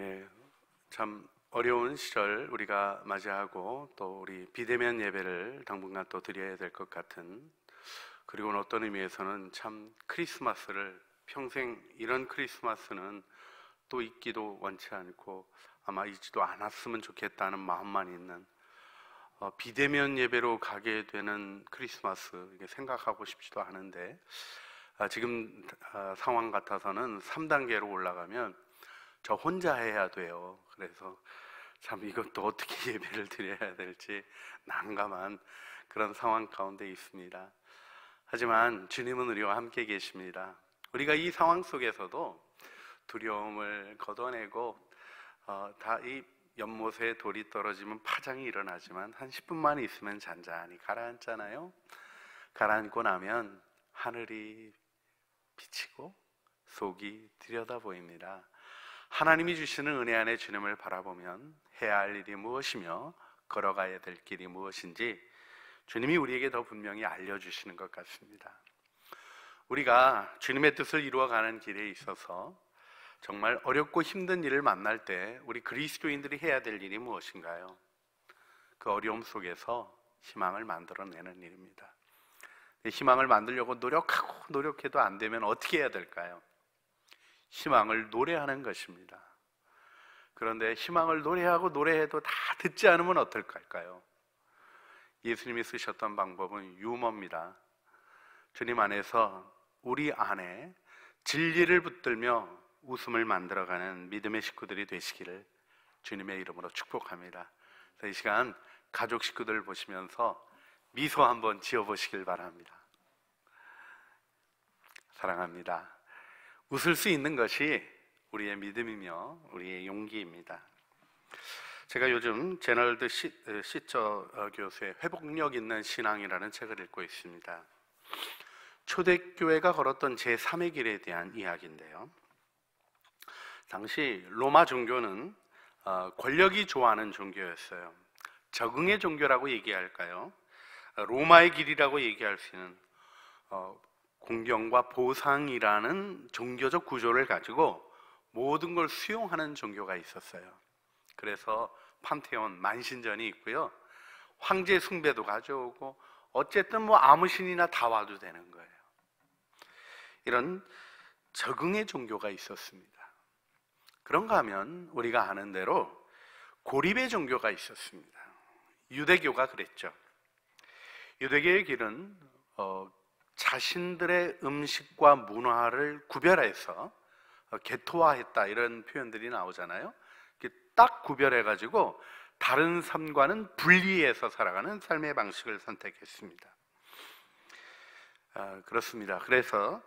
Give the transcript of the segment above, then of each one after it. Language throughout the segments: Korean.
예, 참 어려운 시절 우리가 맞이하고 또 우리 비대면 예배를 당분간 또 드려야 될 것 같은, 그리고는 어떤 의미에서는 참 크리스마스를 평생 이런 크리스마스는 또 있기도 원치 않고 아마 있지도 않았으면 좋겠다는 마음만 있는, 비대면 예배로 가게 되는 크리스마스, 이게 생각하고 싶지도 않은데, 지금 상황 같아서는 3단계로 올라가면 저 혼자 해야 돼요. 그래서 참 이것도 어떻게 예배를 드려야 될지 난감한 그런 상황 가운데 있습니다. 하지만 주님은 우리와 함께 계십니다. 우리가 이 상황 속에서도 두려움을 걷어내고, 다 이 연못에 돌이 떨어지면 파장이 일어나지만 한 10분만 있으면 잔잔히 가라앉잖아요. 가라앉고 나면 하늘이 비치고 속이 들여다 보입니다. 하나님이 주시는 은혜 안에 주님을 바라보면 해야 할 일이 무엇이며 걸어가야 될 길이 무엇인지 주님이 우리에게 더 분명히 알려주시는 것 같습니다. 우리가 주님의 뜻을 이루어가는 길에 있어서 정말 어렵고 힘든 일을 만날 때 우리 그리스도인들이 해야 될 일이 무엇인가요? 그 어려움 속에서 희망을 만들어내는 일입니다. 희망을 만들려고 노력해도 안 되면 어떻게 해야 될까요? 희망을 노래하는 것입니다. 그런데 희망을 노래해도 다 듣지 않으면 어떨까요? 예수님이 쓰셨던 방법은 유머입니다. 주님 안에서 우리 안에 진리를 붙들며 웃음을 만들어가는 믿음의 식구들이 되시기를 주님의 이름으로 축복합니다. 이 시간 가족 식구들 보시면서 미소 한번 지어보시길 바랍니다. 사랑합니다. 웃을 수 있는 것이 우리의 믿음이며 우리의 용기입니다. 제가 요즘 제널드 시처 교수의 회복력 있는 신앙이라는 책을 읽고 있습니다. 초대교회가 걸었던 제3의 길에 대한 이야기인데요, 당시 로마 종교는 권력이 좋아하는 종교였어요. 적응의 종교라고 얘기할까요? 로마의 길이라고 얘기할 수 있는 공경과 보상이라는 종교적 구조를 가지고 모든 걸 수용하는 종교가 있었어요. 그래서 판테온, 만신전이 있고요, 황제 숭배도 가져오고 어쨌든 뭐 아무 신이나 다 와도 되는 거예요. 이런 적응의 종교가 있었습니다. 그런가 하면 우리가 아는 대로 고립의 종교가 있었습니다. 유대교가 그랬죠. 유대교의 길은 자신들의 음식과 문화를 구별해서 개토화했다, 이런 표현들이 나오잖아요. 딱 구별해가지고 다른 삶과는 분리해서 살아가는 삶의 방식을 선택했습니다. 그렇습니다. 그래서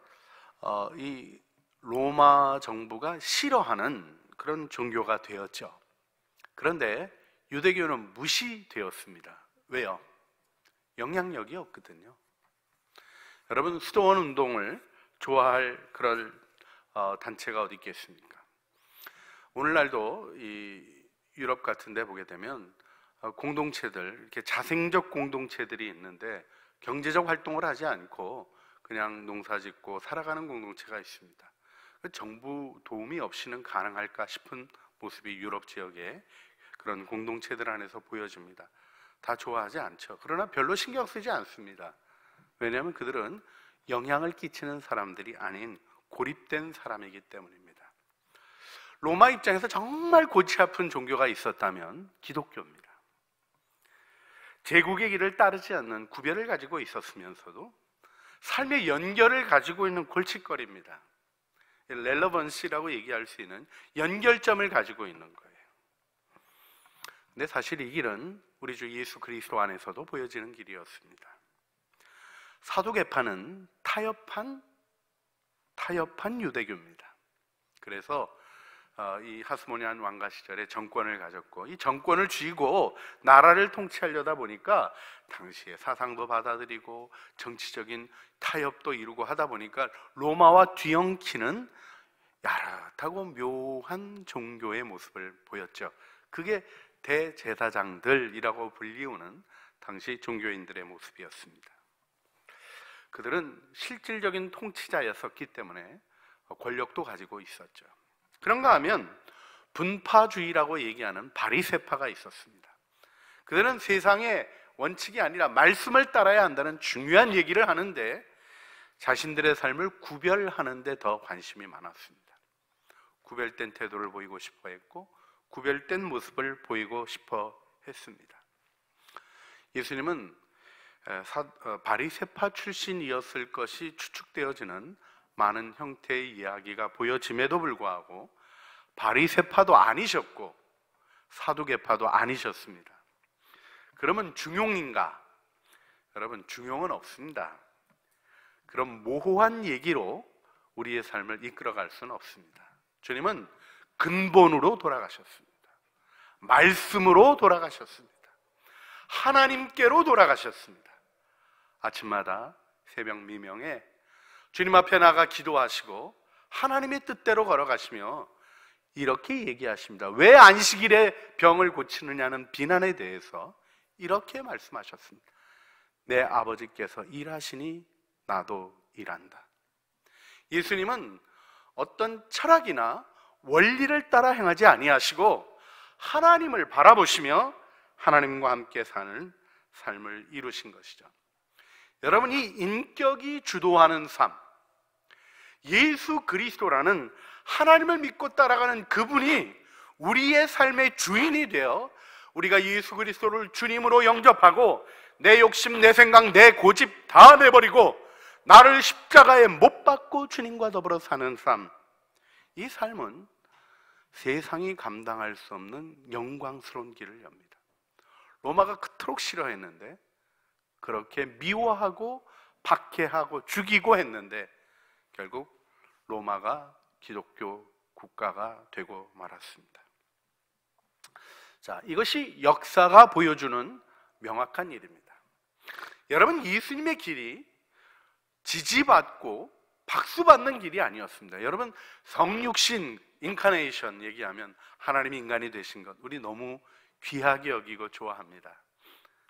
이 로마 정부가 싫어하는 그런 종교가 되었죠. 그런데 유대교는 무시되었습니다. 왜요? 영향력이 없거든요. 여러분, 수도원 운동을 좋아할 그런 단체가 어디 있겠습니까? 오늘날도 이 유럽 같은 데 보게 되면 공동체들, 이렇게 자생적 공동체들이 있는데 경제적 활동을 하지 않고 그냥 농사 짓고 살아가는 공동체가 있습니다. 정부 도움이 없이는 가능할까 싶은 모습이 유럽 지역의 그런 공동체들 안에서 보여집니다. 다 좋아하지 않죠. 그러나 별로 신경 쓰지 않습니다. 왜냐하면 그들은 영향을 끼치는 사람들이 아닌 고립된 사람이기 때문입니다. 로마 입장에서 정말 골치 아픈 종교가 있었다면 기독교입니다. 제국의 길을 따르지 않는 구별을 가지고 있었으면서도 삶의 연결을 가지고 있는 골칫거리입니다. 렐러번시라고 얘기할 수 있는 연결점을 가지고 있는 거예요. 근데 사실 이 길은 우리 주 예수 그리스도 안에서도 보여지는 길이었습니다. 사도계파는 타협한 유대교입니다. 그래서 이 하스모니안 왕가 시절에 정권을 가졌고, 이 정권을 쥐고 나라를 통치하려다 보니까 당시에 사상도 받아들이고 정치적인 타협도 이루고 하다 보니까 로마와 뒤엉키는 야릇하고 묘한 종교의 모습을 보였죠. 그게 대제사장들이라고 불리우는 당시 종교인들의 모습이었습니다. 그들은 실질적인 통치자였었기 때문에 권력도 가지고 있었죠. 그런가 하면 분파주의라고 얘기하는 바리새파가 있었습니다. 그들은 세상의 원칙이 아니라 말씀을 따라야 한다는 중요한 얘기를 하는데 자신들의 삶을 구별하는 데 더 관심이 많았습니다. 구별된 태도를 보이고 싶어 했고 구별된 모습을 보이고 싶어 했습니다. 예수님은 바리새파 출신이었을 것이 추측되어지는 많은 형태의 이야기가 보여짐에도 불구하고 바리새파도 아니셨고 사두개파도 아니셨습니다. 그러면 중용인가? 여러분, 중용은 없습니다. 그런 모호한 얘기로 우리의 삶을 이끌어갈 수는 없습니다. 주님은 근본으로 돌아가셨습니다. 말씀으로 돌아가셨습니다. 하나님께로 돌아가셨습니다. 아침마다 새벽 미명에 주님 앞에 나가 기도하시고 하나님의 뜻대로 걸어가시며 이렇게 얘기하십니다. 왜 안식일에 병을 고치느냐는 비난에 대해서 이렇게 말씀하셨습니다. 내 아버지께서 일하시니 나도 일한다. 예수님은 어떤 철학이나 원리를 따라 행하지 아니하시고 하나님을 바라보시며 하나님과 함께 사는 삶을 이루신 것이죠. 여러분, 이 인격이 주도하는 삶, 예수 그리스도라는 하나님을 믿고 따라가는 그분이 우리의 삶의 주인이 되어 우리가 예수 그리스도를 주님으로 영접하고 내 욕심, 내 생각, 내 고집 다 내버리고 나를 십자가에 못 박고 주님과 더불어 사는 삶, 이 삶은 세상이 감당할 수 없는 영광스러운 길을 엽니다. 로마가 그토록 싫어했는데, 그렇게 미워하고 박해하고 죽이고 했는데 결국 로마가 기독교 국가가 되고 말았습니다. 자, 이것이 역사가 보여주는 명확한 일입니다. 여러분, 예수님의 길이 지지받고 박수받는 길이 아니었습니다. 여러분, 성육신, 인카네이션 얘기하면 하나님 인간이 되신 것, 우리 너무 귀하게 여기고 좋아합니다.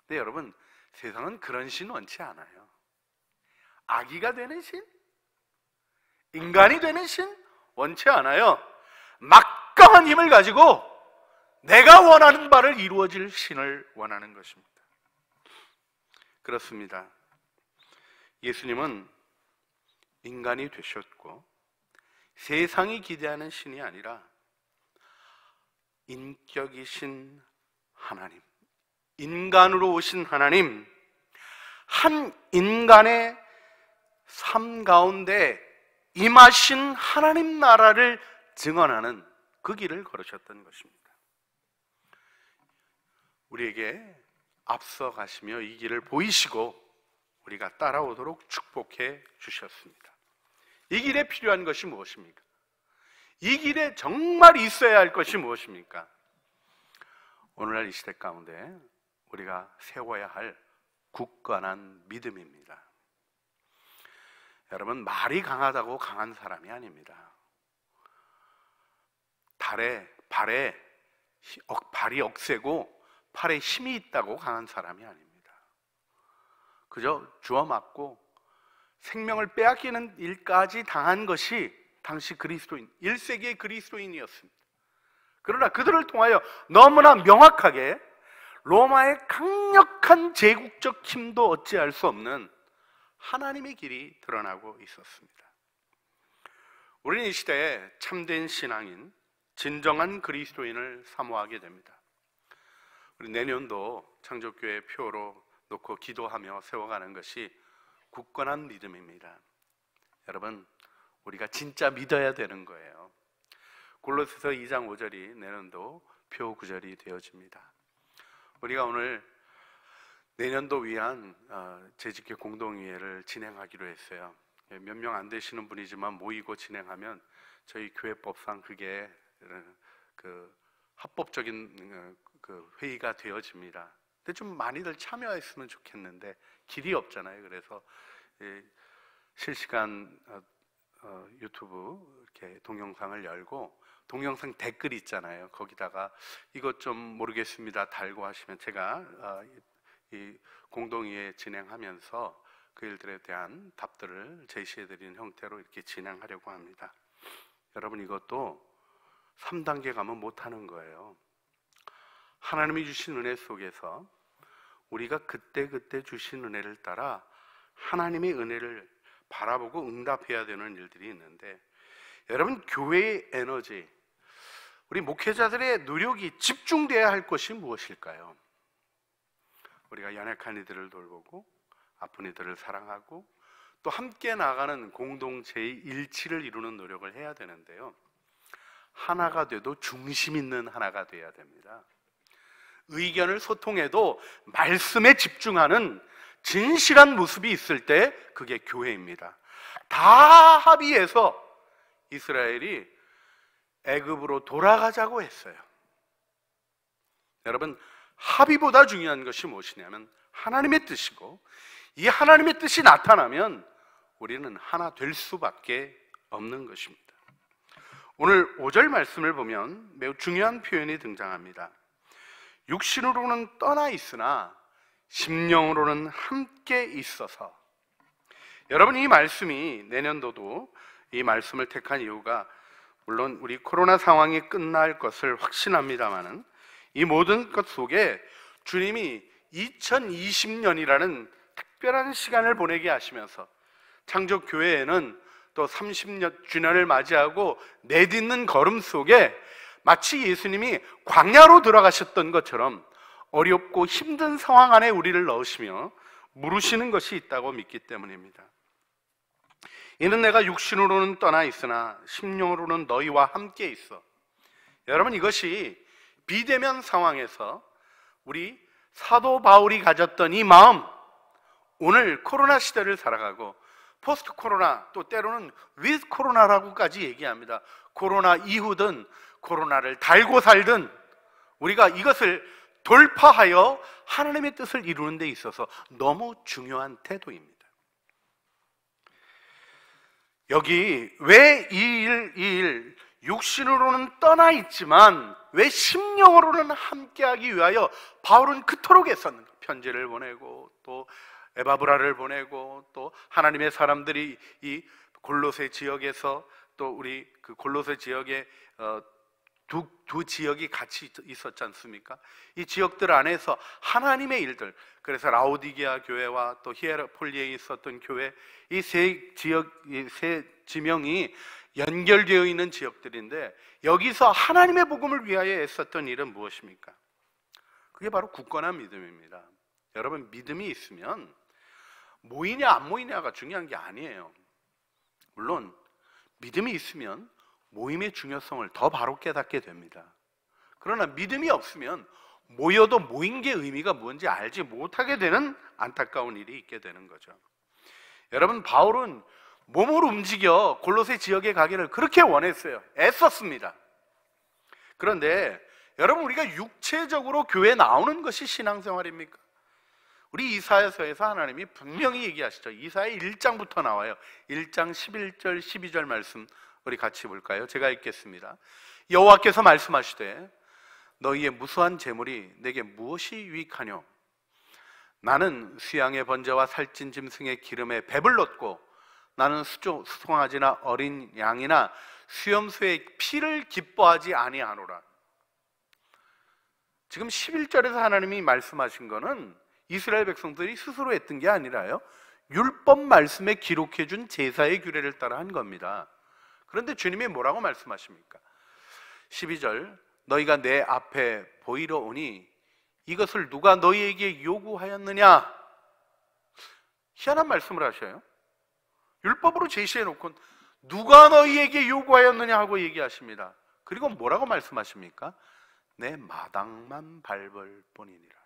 근데 여러분, 세상은 그런 신 원치 않아요. 아기가 되는 신? 인간이 되는 신? 원치 않아요. 막강한 힘을 가지고 내가 원하는 바를 이루어질 신을 원하는 것입니다. 그렇습니다. 예수님은 인간이 되셨고 세상이 기대하는 신이 아니라 인격이신 하나님, 인간으로 오신 하나님, 한 인간의 삶 가운데 임하신 하나님 나라를 증언하는 그 길을 걸으셨던 것입니다. 우리에게 앞서 가시며 이 길을 보이시고 우리가 따라오도록 축복해 주셨습니다. 이 길에 필요한 것이 무엇입니까? 이 길에 정말 있어야 할 것이 무엇입니까? 오늘날 이 시대 가운데 우리가 세워야 할 굳건한 믿음입니다. 여러분, 말이 강하다고 강한 사람이 아닙니다. 발이 억세고 팔에 힘이 있다고 강한 사람이 아닙니다. 그저 주워 맞고 생명을 빼앗기는 일까지 당한 것이 당시 그리스도인, 1세기의 그리스도인이었습니다. 그러나 그들을 통하여 너무나 명확하게 로마의 강력한 제국적 힘도 어찌할 수 없는 하나님의 길이 드러나고 있었습니다. 우리는 이 시대에 참된 신앙인, 진정한 그리스도인을 사모하게 됩니다. 우리 내년도 창조교회 표로 놓고 기도하며 세워가는 것이 굳건한 믿음입니다. 여러분, 우리가 진짜 믿어야 되는 거예요. 골로새서 2장 5절이 내년도 표 구절이 되어집니다. 우리가 오늘 내년도 위한 재직교 공동회의를 진행하기로 했어요. 몇 명 안 되시는 분이지만 모이고 진행하면 저희 교회법상 그게 합법적인 회의가 되어집니다. 근데 좀 많이들 참여했으면 좋겠는데 길이 없잖아요. 그래서 실시간 유튜브 이렇게 동영상을 열고 동영상 댓글 있잖아요. 거기다가 이것 좀 모르겠습니다 달고 하시면 제가 이 공동회의 진행하면서 그 일들에 대한 답들을 제시해드리는 형태로 이렇게 진행하려고 합니다. 여러분, 이것도 3단계 가면 못하는 거예요. 하나님이 주신 은혜 속에서 우리가 그때그때 주신 은혜를 따라 하나님의 은혜를 바라보고 응답해야 되는 일들이 있는데, 여러분, 교회의 에너지, 우리 목회자들의 노력이 집중돼야 할 것이 무엇일까요? 우리가 연약한 이들을 돌보고 아픈 이들을 사랑하고 또 함께 나가는 공동체의 일치를 이루는 노력을 해야 되는데요, 하나가 돼도 중심 있는 하나가 돼야 됩니다. 의견을 소통해도 말씀에 집중하는 진실한 모습이 있을 때 그게 교회입니다. 다 합의해서 이스라엘이 애굽으로 돌아가자고 했어요. 여러분, 합의보다 중요한 것이 무엇이냐면 하나님의 뜻이고, 이 하나님의 뜻이 나타나면 우리는 하나 될 수밖에 없는 것입니다. 오늘 5절 말씀을 보면 매우 중요한 표현이 등장합니다. 육신으로는 떠나 있으나 심령으로는 함께 있어서. 여러분, 이 말씀이 내년도도 이 말씀을 택한 이유가, 물론 우리 코로나 상황이 끝날 것을 확신합니다마는 이 모든 것 속에 주님이 2020년이라는 특별한 시간을 보내게 하시면서 창조교회에는 또 30주년을 맞이하고 내딛는 걸음 속에 마치 예수님이 광야로 들어가셨던 것처럼 어렵고 힘든 상황 안에 우리를 넣으시며 물으시는 것이 있다고 믿기 때문입니다. 이는 내가 육신으로는 떠나 있으나 심령으로는 너희와 함께 있어. 여러분, 이것이 비대면 상황에서 우리 사도 바울이 가졌던 이 마음, 오늘 코로나 시대를 살아가고 포스트 코로나, 또 때로는 위드 코로나라고까지 얘기합니다. 코로나 이후든 코로나를 달고 살든 우리가 이것을 돌파하여 하나님의 뜻을 이루는 데 있어서 너무 중요한 태도입니다. 여기 왜 이 일 육신으로는 떠나 있지만 왜 심령으로는 함께하기 위하여 바울은 그토록 애썼는가? 편지를 보내고 또 에바브라를 보내고 또 하나님의 사람들이 이 골로새 지역에서 또 우리 그 골로새 지역에 두 지역이 같이 있었지 않습니까? 이 지역들 안에서 하나님의 일들, 그래서 라오디게아 교회와 또 히에라폴리에 있었던 교회, 이 세 지역, 이 세 지명이 연결되어 있는 지역들인데, 여기서 하나님의 복음을 위하여 애썼던 일은 무엇입니까? 그게 바로 굳건한 믿음입니다. 여러분, 믿음이 있으면 모이냐 안 모이냐가 중요한 게 아니에요. 물론 믿음이 있으면 모임의 중요성을 더 바로 깨닫게 됩니다. 그러나 믿음이 없으면 모여도 모인 게 의미가 뭔지 알지 못하게 되는 안타까운 일이 있게 되는 거죠. 여러분, 바울은 몸으로 움직여 골로새 지역에 가기를 그렇게 원했어요. 애썼습니다. 그런데 여러분, 우리가 육체적으로 교회에 나오는 것이 신앙생활입니까? 우리 이사야서에서 하나님이 분명히 얘기하시죠. 이사야 1장부터 나와요. 1장 11절 12절 말씀 우리 같이 볼까요? 제가 읽겠습니다. 여호와께서 말씀하시되 너희의 무수한 재물이 내게 무엇이 유익하뇨? 나는 수양의 번제와 살찐 짐승의 기름에 배불렀고 나는 수송아지나 어린 양이나 수염소의 피를 기뻐하지 아니하노라. 지금 11절에서 하나님이 말씀하신 거는 이스라엘 백성들이 스스로 했던 게 아니라요, 율법 말씀에 기록해 준 제사의 규례를 따라 한 겁니다. 그런데 주님이 뭐라고 말씀하십니까? 12절, 너희가 내 앞에 보이러 오니 이것을 누가 너희에게 요구하였느냐? 희한한 말씀을 하셔요. 율법으로 제시해 놓고 누가 너희에게 요구하였느냐 하고 얘기하십니다. 그리고 뭐라고 말씀하십니까? 내 마당만 밟을 뿐이니라.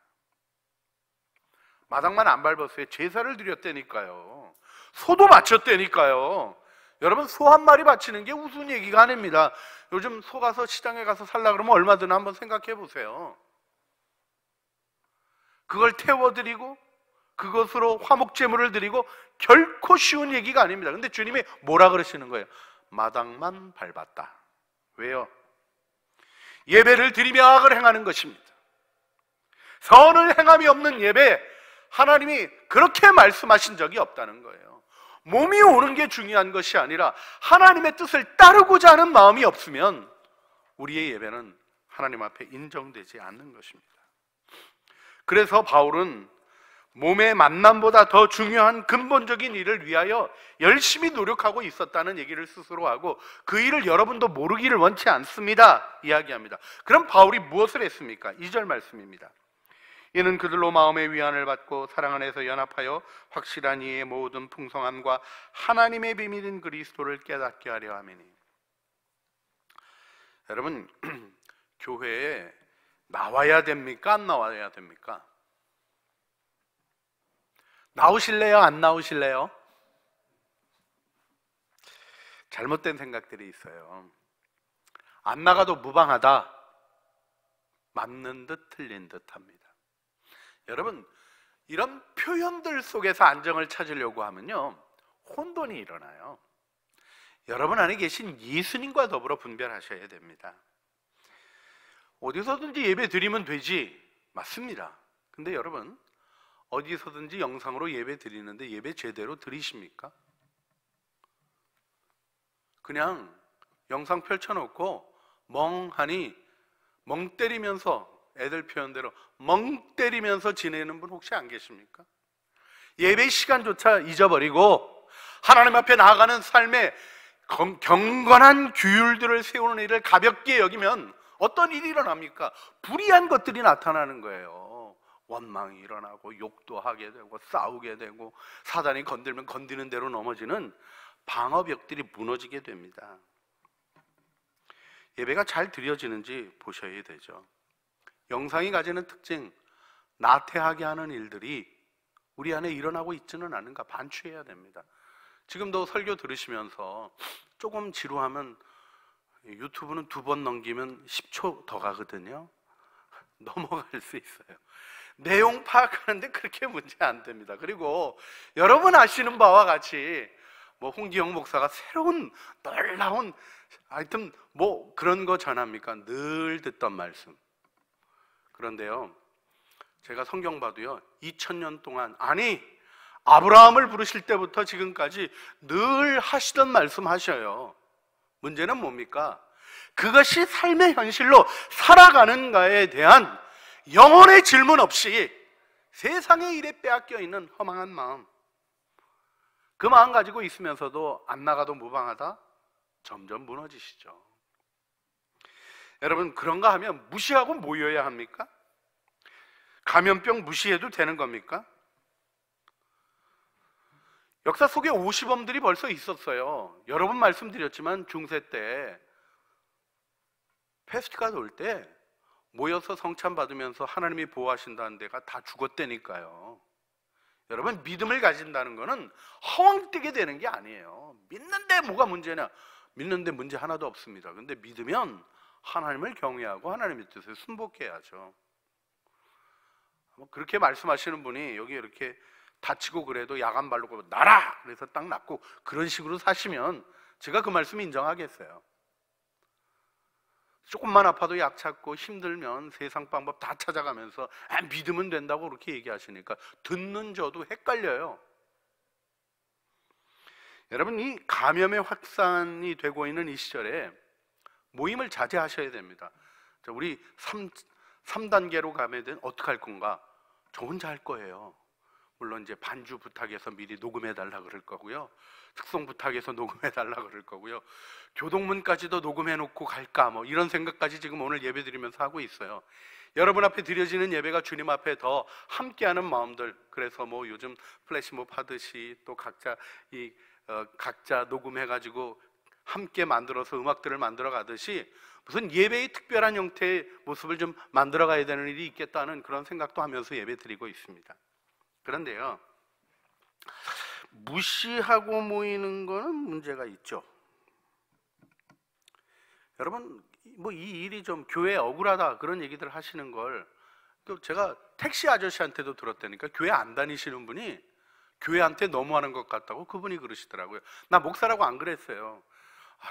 마당만 안 밟았어요. 제사를 드렸다니까요. 소도 바쳤다니까요. 여러분, 소 한 마리 바치는 게 우스운 얘기가 아닙니다. 요즘 소 가서 시장에 가서 살라 그러면 얼마 드나 한번 생각해 보세요. 그걸 태워드리고 그것으로 화목제물을 드리고 결코 쉬운 얘기가 아닙니다. 근데 주님이 뭐라 그러시는 거예요? 마당만 밟았다. 왜요? 예배를 드리며 악을 행하는 것입니다. 선을 행함이 없는 예배, 하나님이 그렇게 말씀하신 적이 없다는 거예요. 몸이 오는 게 중요한 것이 아니라 하나님의 뜻을 따르고자 하는 마음이 없으면 우리의 예배는 하나님 앞에 인정되지 않는 것입니다. 그래서 바울은 몸의 만남보다 더 중요한 근본적인 일을 위하여 열심히 노력하고 있었다는 얘기를 스스로 하고, 그 일을 여러분도 모르기를 원치 않습니다 이야기합니다. 그럼 바울이 무엇을 했습니까? 2절 말씀입니다. 이는 그들로 마음의 위안을 받고 사랑 안에서 연합하여 확실한 이의 모든 풍성함과 하나님의 비밀인 그리스도를 깨닫게 하려 함이니. 여러분, 교회에 나와야 됩니까? 안 나와야 됩니까? 나오실래요? 안 나오실래요? 잘못된 생각들이 있어요. 안 나가도 무방하다, 맞는 듯 틀린 듯 합니다. 여러분, 이런 표현들 속에서 안정을 찾으려고 하면요, 혼돈이 일어나요. 여러분 안에 계신 예수님과 더불어 분별하셔야 됩니다. 어디서든지 예배 드리면 되지, 맞습니다. 근데 여러분, 어디서든지 영상으로 예배 드리는데 예배 제대로 드리십니까? 그냥 영상 펼쳐놓고 멍하니 멍 때리면서, 애들 표현대로 멍 때리면서 지내는 분 혹시 안 계십니까? 예배 시간조차 잊어버리고 하나님 앞에 나아가는 삶에 경건한 규율들을 세우는 일을 가볍게 여기면 어떤 일이 일어납니까? 불의한 것들이 나타나는 거예요. 원망이 일어나고 욕도 하게 되고 싸우게 되고 사단이 건들면 건드는 대로 넘어지는 방어벽들이 무너지게 됩니다. 예배가 잘 드려지는지 보셔야 되죠. 영상이 가지는 특징, 나태하게 하는 일들이 우리 안에 일어나고 있지는 않은가 반추해야 됩니다. 지금도 설교 들으시면서 조금 지루하면 유튜브는 2번 넘기면 10초 더 가거든요. 넘어갈 수 있어요. 내용 파악하는데 그렇게 문제 안 됩니다. 그리고 여러분 아시는 바와 같이 홍기영 목사가 새로운 놀라운 하여튼 그런 거 전합니까? 늘 듣던 말씀. 그런데요, 제가 성경 봐도요 2000년 동안, 아니 아브라함을 부르실 때부터 지금까지 늘 하시던 말씀 하셔요. 문제는 뭡니까? 그것이 삶의 현실로 살아가는가에 대한 영혼의 질문 없이 세상의 일에 빼앗겨 있는 허망한 마음, 그 마음 가지고 있으면서도 안 나가도 무방하다? 점점 무너지시죠. 여러분, 그런가 하면 무시하고 모여야 합니까? 감염병 무시해도 되는 겁니까? 역사 속에 오시범들이 벌써 있었어요. 여러 번 말씀드렸지만 중세 때 페스트가 돌 때 모여서 성찬 받으면서 하나님이 보호하신다는 데가 다 죽었다니까요. 여러분, 믿음을 가진다는 거는 허황되게 되는 게 아니에요. 믿는데 뭐가 문제냐? 믿는데 문제 하나도 없습니다. 근데 믿으면 하나님을 경외하고 하나님의 뜻에 순복해야죠. 그렇게 말씀하시는 분이 여기 이렇게 다치고 그래도 야간 바르고 나라! 그래서 딱 낫고 그런 식으로 사시면 제가 그 말씀 인정하겠어요. 조금만 아파도 약 찾고 힘들면 세상 방법 다 찾아가면서 믿으면 된다고 그렇게 얘기하시니까 듣는 저도 헷갈려요. 여러분, 이 감염의 확산이 되고 있는 이 시절에 모임을 자제하셔야 됩니다. 우리 3단계로 가면 어떻게 할 건가? 저 혼자 할 거예요. 물론 이제 반주 부탁해서 미리 녹음해 달라 그럴 거고요, 특송 부탁해서 녹음해 달라 그럴 거고요, 교동문까지도 녹음해 놓고 갈까 이런 생각까지 지금 오늘 예배 드리면서 하고 있어요. 여러분 앞에 드려지는 예배가 주님 앞에 더 함께하는 마음들, 그래서 요즘 플래시몹 하듯이 또 각자 녹음해가지고 함께 만들어서 음악들을 만들어 가듯이 무슨 예배의 특별한 형태의 모습을 좀 만들어 가야 되는 일이 있겠다는 그런 생각도 하면서 예배 드리고 있습니다. 그런데요, 무시하고 모이는 거는 문제가 있죠. 여러분, 이 일이 좀 교회에 억울하다 그런 얘기들 하시는 걸 제가 택시 아저씨한테도 들었다니까. 교회 안 다니시는 분이 교회한테 너무하는 것 같다고 그분이 그러시더라고요. 나 목사라고 안 그랬어요.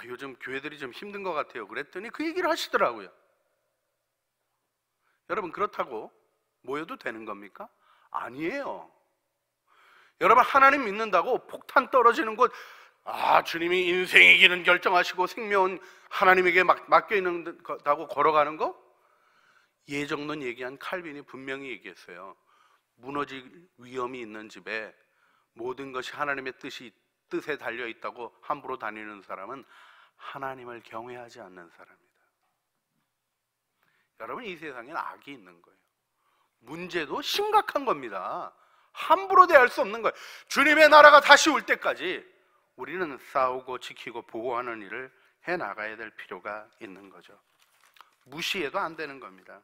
요즘 교회들이 좀 힘든 것 같아요 그랬더니 그 얘기를 하시더라고요. 여러분, 그렇다고 모여도 되는 겁니까? 아니에요. 여러분, 하나님 믿는다고 폭탄 떨어지는 곳 주님이 인생의 길은 결정하시고 생명은 하나님에게 맡겨 있는다고 걸어가는 거? 예정론 얘기한 칼빈이 분명히 얘기했어요. 무너질 위험이 있는 집에 모든 것이 하나님의 뜻에 달려 있다고 함부로 다니는 사람은 하나님을 경외하지 않는 사람이다. 여러분, 이 세상엔 악이 있는 거예요. 문제도 심각한 겁니다. 함부로 대할 수 없는 거예요. 주님의 나라가 다시 올 때까지 우리는 싸우고 지키고 보호하는 일을 해나가야 될 필요가 있는 거죠. 무시해도 안 되는 겁니다.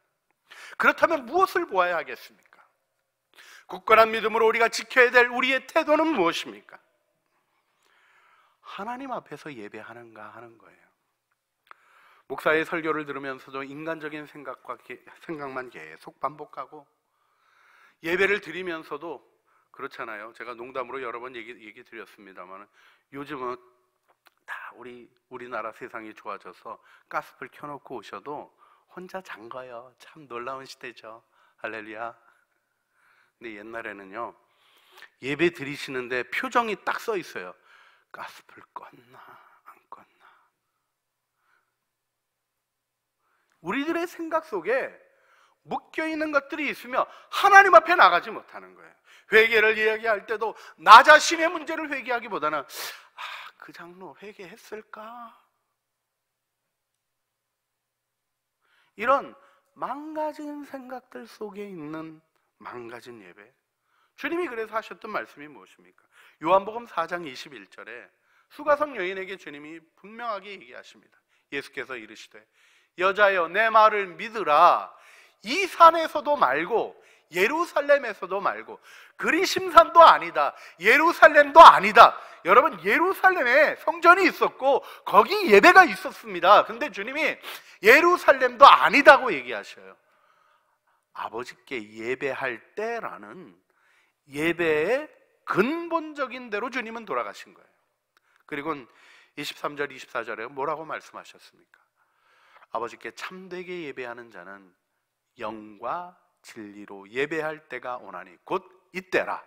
그렇다면 무엇을 보아야 하겠습니까? 굳건한 믿음으로 우리가 지켜야 될 우리의 태도는 무엇입니까? 하나님 앞에서 예배하는가 하는 거예요. 목사의 설교를 들으면서도 인간적인 생각만 계속 반복하고, 예배를 드리면서도 그렇잖아요. 제가 농담으로 여러 번 얘기 드렸습니다만, 요즘은 다 우리나라 세상이 좋아져서 가스불 켜놓고 오셔도 혼자 잠가요. 참 놀라운 시대죠. 할렐루야. 근데 옛날에는요, 예배 드리시는데 표정이 딱 써 있어요. 가스불 껐나 안 껐나. 우리들의 생각 속에 묶여있는 것들이 있으며 하나님 앞에 나가지 못하는 거예요. 회개를 이야기할 때도 나 자신의 문제를 회개하기보다는 그 장로 회개했을까? 이런 망가진 생각들 속에 있는 망가진 예배. 주님이 그래서 하셨던 말씀이 무엇입니까? 요한복음 4장 21절에 수가성 여인에게 주님이 분명하게 얘기하십니다. 예수께서 이르시되 여자여 내 말을 믿으라. 이 산에서도 말고 예루살렘에서도 말고, 그리심산도 아니다, 예루살렘도 아니다. 여러분, 예루살렘에 성전이 있었고 거기 예배가 있었습니다. 근데 주님이 예루살렘도 아니다고 얘기하셔요. 아버지께 예배할 때라는 예배의 근본적인 대로 주님은 돌아가신 거예요. 그리고 23절 24절에 뭐라고 말씀하셨습니까? 아버지께 참되게 예배하는 자는 영과 진리로 예배할 때가 오나니 곧 이때라.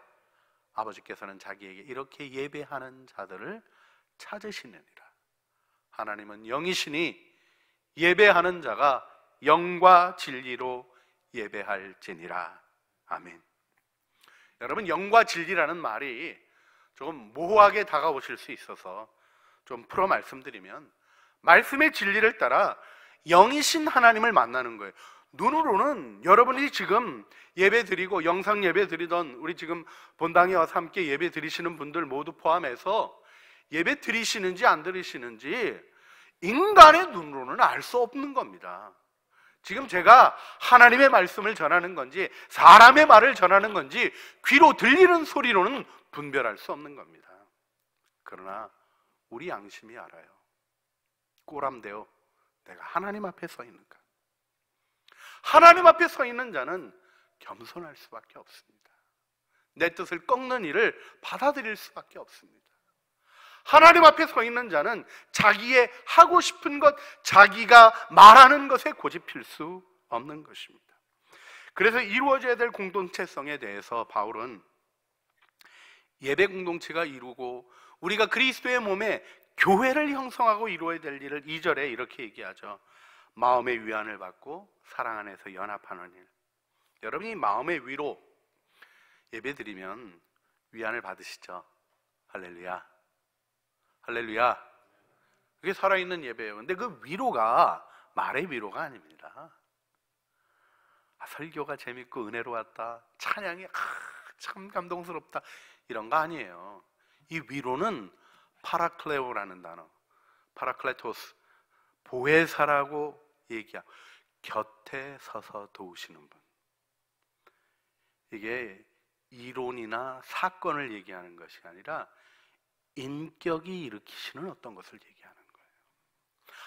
아버지께서는 자기에게 이렇게 예배하는 자들을 찾으시느니라. 하나님은 영이시니 예배하는 자가 영과 진리로 예배할지니라. 아멘. 여러분, 영과 진리라는 말이 조금 모호하게 다가오실 수 있어서 좀 풀어 말씀드리면, 말씀의 진리를 따라 영이신 하나님을 만나는 거예요. 눈으로는 여러분이 지금 예배 드리고 영상 예배 드리던 우리 지금 본당에 와서 함께 예배 드리시는 분들 모두 포함해서 예배 드리시는지 안 드리시는지 인간의 눈으로는 알 수 없는 겁니다. 지금 제가 하나님의 말씀을 전하는 건지 사람의 말을 전하는 건지 귀로 들리는 소리로는 분별할 수 없는 겁니다. 그러나 우리 양심이 알아요. 꼬람대요. 내가 하나님 앞에 서 있는가? 하나님 앞에 서 있는 자는 겸손할 수밖에 없습니다. 내 뜻을 꺾는 일을 받아들일 수밖에 없습니다. 하나님 앞에 서 있는 자는 자기의 하고 싶은 것, 자기가 말하는 것에 고집필 수 없는 것입니다. 그래서 이루어져야 될 공동체성에 대해서 바울은 예배 공동체가 이루고 우리가 그리스도의 몸에 교회를 형성하고 이루어야 될 일을 2절에 이렇게 얘기하죠. 마음의 위안을 받고 사랑 안에서 연합하는 일. 여러분이 마음의 위로 예배 드리면 위안을 받으시죠? 할렐루야. 할렐루야. 그게 살아있는 예배예요. 근데 그 위로가 말의 위로가 아닙니다. 설교가 재밌고 은혜로웠다, 찬양이 참 감동스럽다, 이런 거 아니에요. 이 위로는 파라클레오라는 단어, 파라클레토스, 보혜사라고 얘기하고 곁에 서서 도우시는 분. 이게 이론이나 사건을 얘기하는 것이 아니라 인격이 일으키시는 어떤 것을 얘기하는 거예요.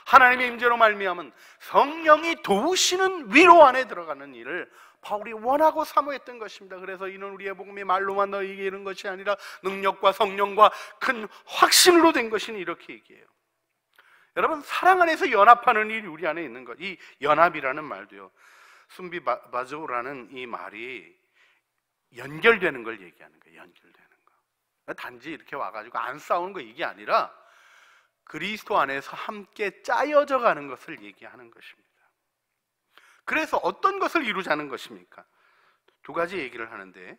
하나님의 임재로 말미암은 성령이 도우시는 위로 안에 들어가는 일을 바울이 원하고 사모했던 것입니다. 그래서 이는 우리의 복음이 말로만 너희에게 이른 것이 아니라 능력과 성령과 큰 확신으로 된 것이니 이렇게 얘기해요. 여러분, 사랑 안에서 연합하는 일이 우리 안에 있는 것. 이 연합이라는 말도요, 순비바조라는 이 말이 연결되는 걸 얘기하는 거예요. 연결되는 거. 단지 이렇게 와가지고 안 싸우는 거 이게 아니라 그리스도 안에서 함께 짜여져 가는 것을 얘기하는 것입니다. 그래서 어떤 것을 이루자는 것입니까? 두 가지 얘기를 하는데,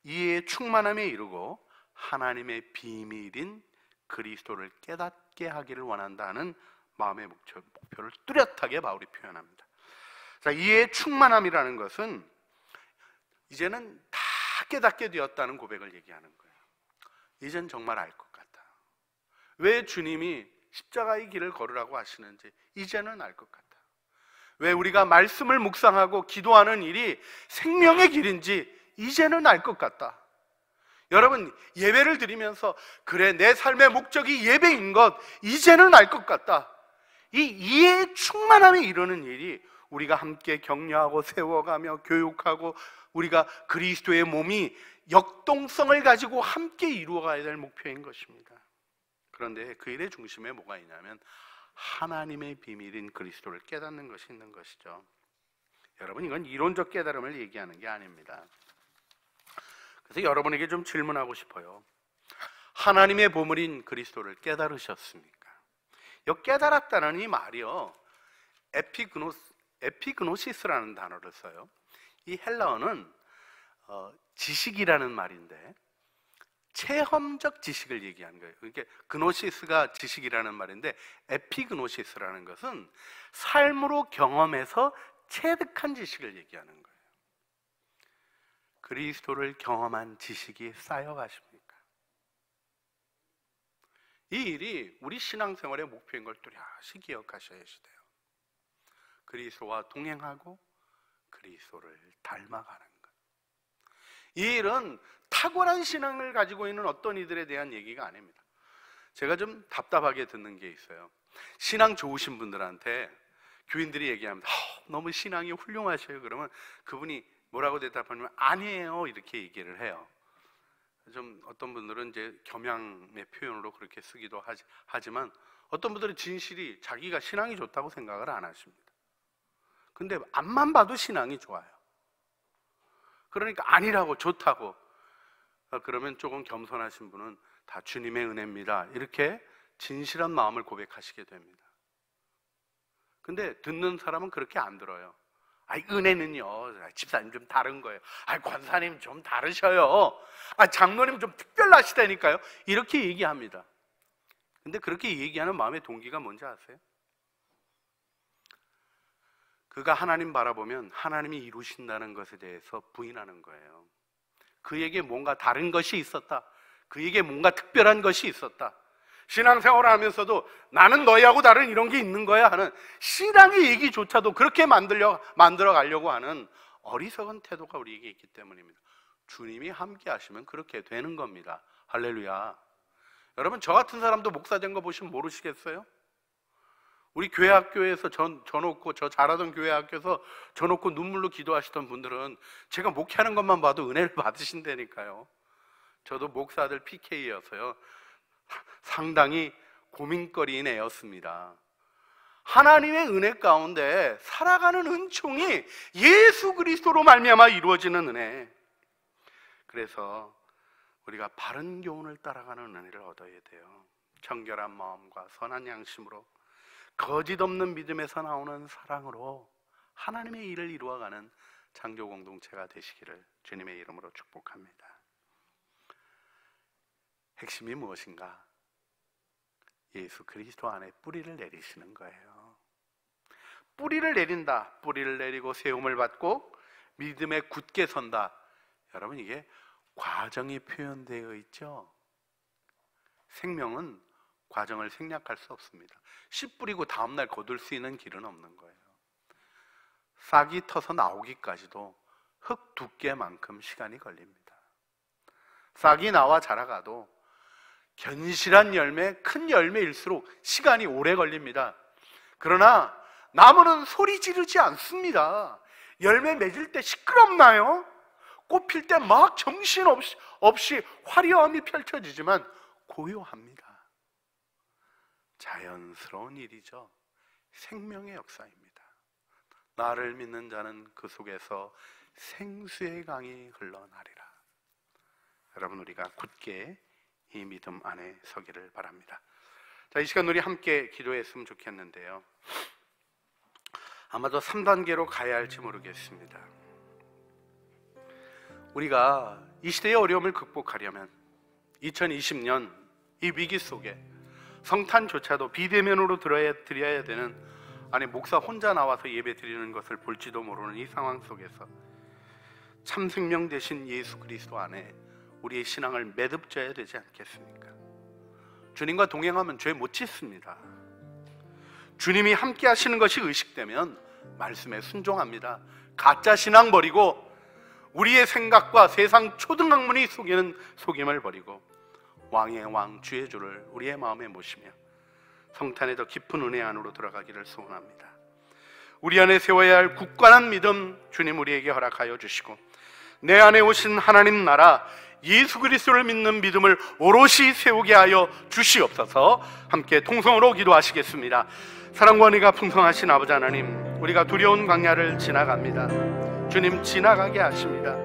이에 충만함에 이르고 하나님의 비밀인 그리스도를 깨닫게 하기를 원한다는 마음의 목표를 뚜렷하게 바울이 표현합니다. 자, 이에 충만함이라는 것은 이제는 다 깨닫게 되었다는 고백을 얘기하는 거예요. 이젠 정말 알 것 같다. 왜 주님이 십자가의 길을 걸으라고 하시는지 이제는 알 것 같다. 왜 우리가 말씀을 묵상하고 기도하는 일이 생명의 길인지 이제는 알 것 같다. 여러분, 예배를 드리면서 그래, 내 삶의 목적이 예배인 것 이제는 알 것 같다. 이 이해의 충만함에 이르는 일이 우리가 함께 격려하고 세워가며 교육하고 우리가 그리스도의 몸이 역동성을 가지고 함께 이루어가야 될 목표인 것입니다. 그런데 그 일의 중심에 뭐가 있냐면 하나님의 비밀인 그리스도를 깨닫는 것이 있는 것이죠. 여러분, 이건 이론적 깨달음을 얘기하는 게 아닙니다. 그래서 여러분에게 좀 질문하고 싶어요. 하나님의 보물인 그리스도를 깨달으셨습니까? 이 깨달았다는 이 말이요, 에피그노시스라는 단어를 써요. 이 헬라어는 지식이라는 말인데 체험적 지식을 얘기하는 거예요. 그러니까 그노시스가 지식이라는 말인데 에피그노시스라는 것은 삶으로 경험해서 체득한 지식을 얘기하는 거예요. 그리스도를 경험한 지식이 쌓여가십니까? 이 일이 우리 신앙생활의 목표인 걸 뚜렷이 기억하셔야 돼요. 그리스도와 동행하고 그리스도를 닮아가는 것. 이 일은 탁월한 신앙을 가지고 있는 어떤 이들에 대한 얘기가 아닙니다. 제가 좀 답답하게 듣는 게 있어요. 신앙 좋으신 분들한테 교인들이 얘기합니다. 너무 신앙이 훌륭하셔요. 그러면 그분이 뭐라고 대답하냐면 아니에요, 이렇게 얘기를 해요. 좀 어떤 분들은 이제 겸양의 표현으로 그렇게 쓰기도 하지만 어떤 분들은 진실이 자기가 신앙이 좋다고 생각을 안 하십니다. 근데 앞만 봐도 신앙이 좋아요. 그러니까 아니라고, 좋다고. 그러면 조금 겸손하신 분은 다 주님의 은혜입니다, 이렇게 진실한 마음을 고백하시게 됩니다. 근데 듣는 사람은 그렇게 안 들어요. 은혜는요, 집사님 좀 다른 거예요. 권사님 좀 다르셔요. 장로님 좀 특별하시다니까요. 이렇게 얘기합니다. 근데 그렇게 얘기하는 마음의 동기가 뭔지 아세요? 그가 하나님 바라보면 하나님이 이루신다는 것에 대해서 부인하는 거예요. 그에게 뭔가 다른 것이 있었다. 그에게 뭔가 특별한 것이 있었다. 신앙생활을 하면서도 나는 너희하고 다른 이런 게 있는 거야 하는 신앙의 얘기조차도 그렇게 만들어 가려고 하는 어리석은 태도가 우리에게 있기 때문입니다. 주님이 함께 하시면 그렇게 되는 겁니다. 할렐루야. 여러분, 저 같은 사람도 목사 된 거 보시면 모르시겠어요? 우리 교회 학교에서 저 잘하던 교회 학교에서 저 놓고 눈물로 기도하시던 분들은 제가 목회하는 것만 봐도 은혜를 받으신다니까요. 저도 목사들 PK여서요, 상당히 고민거리인 애였습니다. 하나님의 은혜 가운데 살아가는 은총이 예수 그리스도로 말미암아 이루어지는 은혜. 그래서 우리가 바른 교훈을 따라가는 은혜를 얻어야 돼요. 청결한 마음과 선한 양심으로 거짓 없는 믿음에서 나오는 사랑으로 하나님의 일을 이루어가는 창조 공동체가 되시기를 주님의 이름으로 축복합니다. 핵심이 무엇인가? 예수 그리스도 안에 뿌리를 내리시는 거예요. 뿌리를 내린다. 뿌리를 내리고 세움을 받고 믿음에 굳게 선다. 여러분, 이게 과정이 표현되어 있죠. 생명은 과정을 생략할 수 없습니다. 씨 뿌리고 다음날 거둘 수 있는 길은 없는 거예요. 싹이 터서 나오기까지도 흙 두께만큼 시간이 걸립니다. 싹이 나와 자라가도 견실한 열매, 큰 열매일수록 시간이 오래 걸립니다. 그러나 나무는 소리 지르지 않습니다. 열매 맺을 때 시끄럽나요? 꽃 필 때 막 정신없이 화려함이 펼쳐지지만 고요합니다. 자연스러운 일이죠. 생명의 역사입니다. 나를 믿는 자는 그 속에서 생수의 강이 흘러나리라. 여러분, 우리가 굳게 이 믿음 안에 서기를 바랍니다. 자, 이 시간 우리 함께 기도했으면 좋겠는데요, 아마도 3단계로 가야 할지 모르겠습니다. 우리가 이 시대의 어려움을 극복하려면 2020년 이 위기 속에 성탄조차도 비대면으로 드려야 되는, 아니 목사 혼자 나와서 예배 드리는 것을 볼지도 모르는 이 상황 속에서 참 생명 되신 예수 그리스도 안에 우리의 신앙을 매듭져야 되지 않겠습니까? 주님과 동행하면 죄 못 짓습니다. 주님이 함께 하시는 것이 의식되면 말씀에 순종합니다. 가짜 신앙 버리고 우리의 생각과 세상 초등학문이 속이는 속임을 버리고 왕의 왕 주의 주를 우리의 마음에 모시며 성탄의 더 깊은 은혜 안으로 들어가기를 소원합니다. 우리 안에 세워야 할 굳건한 믿음 주님 우리에게 허락하여 주시고, 내 안에 오신 하나님 나라 예수 그리스도를 믿는 믿음을 오롯이 세우게 하여 주시옵소서. 함께 통성으로 기도하시겠습니다. 사랑과 은혜가 풍성하신 아버지 하나님, 우리가 두려운 광야를 지나갑니다. 주님 지나가게 하십니다.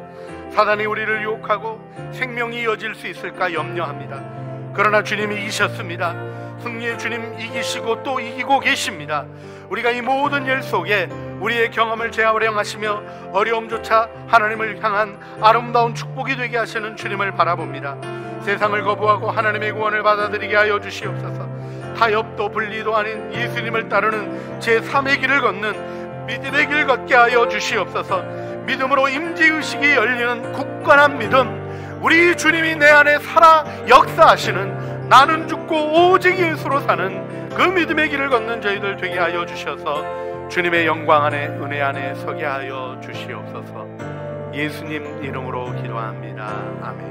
사단이 우리를 유혹하고 생명이 이어질 수 있을까 염려합니다. 그러나 주님이 이기셨습니다. 승리의 주님 이기시고 또 이기고 계십니다. 우리가 이 모든 일 속에 우리의 경험을 재활용하시며 어려움조차 하나님을 향한 아름다운 축복이 되게 하시는 주님을 바라봅니다. 세상을 거부하고 하나님의 구원을 받아들이게 하여 주시옵소서. 타협도 분리도 아닌 예수님을 따르는 제3의 길을 걷는 믿음의 길 걷게 하여 주시옵소서. 믿음으로 임재의식이 열리는 굳건한 믿음, 우리 주님이 내 안에 살아 역사하시는, 나는 죽고 오직 예수로 사는 그 믿음의 길을 걷는 저희들 되게 하여 주셔서 주님의 영광 안에 은혜 안에 서게 하여 주시옵소서. 예수님 이름으로 기도합니다. 아멘.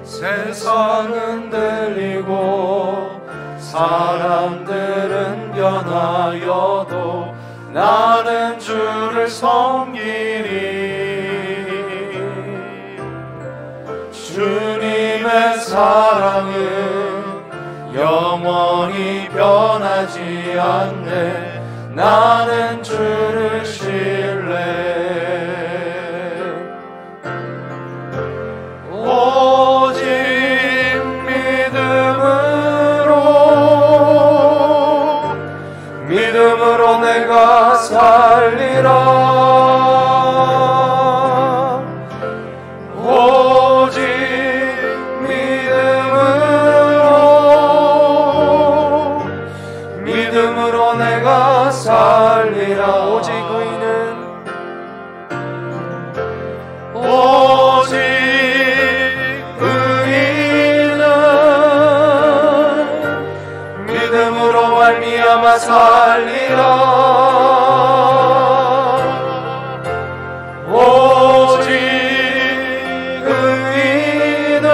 세상은 들리고 사람들은 변하여도 나는 주를 섬기리. 주님의 사랑은 영원히 변하지 않네. 나는 주를 신뢰. 오직 믿음으로 내가 살리라. 오직 믿음으로 내가 살리라. 오직 의인은 믿음으로 말미암아 살리라. 오직 의인은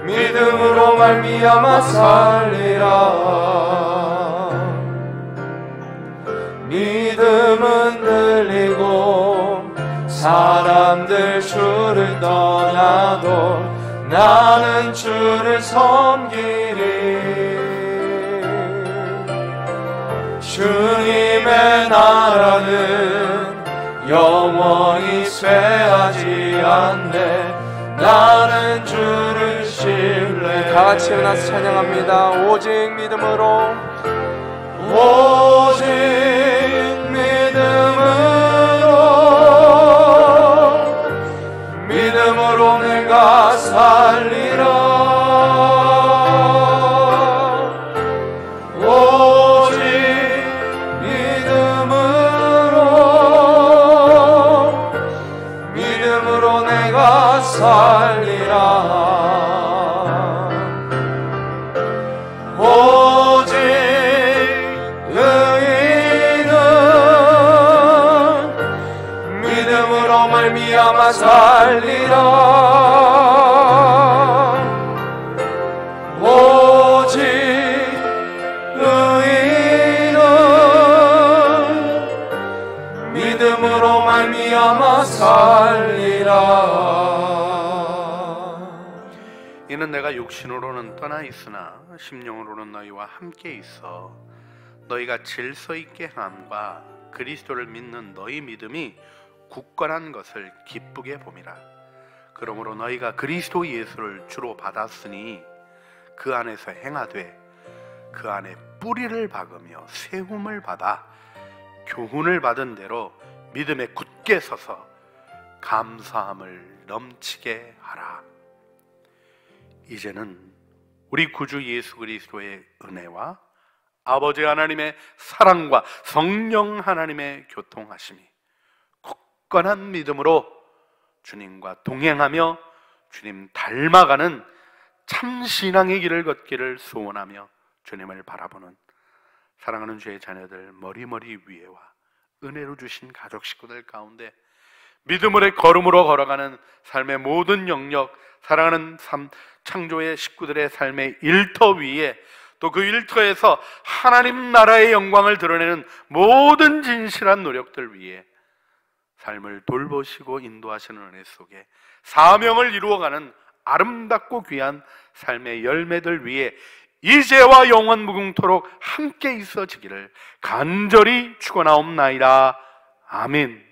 믿음으로 말미암아 살리라. 믿음은 들리고 사람들 주를 떠나도 나는 주를 섬기리. 주님의 나라는 영원히 쇠하지 않네. 나는 주를 신뢰. 다 같이 일어나서 찬양합니다. 오직 믿음으로, 오직 믿음으로 내가 살리라. 오직 믿음으로 내가 살리라. 오직 의인은 믿음으로 말미암아 살리라. 오직 의인은 믿음으로 말미암아 살리라. 이는 내가 육신으로는 떠나 있으나 심령으로는 너희와 함께 있어 너희가 질서 있게 함과 그리스도를 믿는 너희 믿음이 굳건한 것을 기쁘게 봄이라. 그러므로 너희가 그리스도 예수를 주로 받았으니 그 안에서 행하되 그 안에 뿌리를 박으며 세움을 받아 교훈을 받은 대로 믿음에 굳게 서서 감사함을 넘치게 하라. 이제는 우리 구주 예수 그리스도의 은혜와 아버지 하나님의 사랑과 성령 하나님의 교통하심이 굳건한 믿음으로 주님과 동행하며 주님 닮아가는 참 신앙의 길을 걷기를 소원하며 주님을 바라보는 사랑하는 주의 자녀들 머리머리 위에와 은혜로 주신 가족 식구들 가운데 믿음으로 걸음으로 걸어가는 삶의 모든 영역, 사랑하는 창조의 식구들의 삶의 일터 위에 또 그 일터에서 하나님 나라의 영광을 드러내는 모든 진실한 노력들 위에 삶을 돌보시고 인도하시는 은혜 속에 사명을 이루어가는 아름답고 귀한 삶의 열매들 위에 이제와 영원 무궁토록 함께 있어지기를 간절히 축원하옵나이다. 아멘.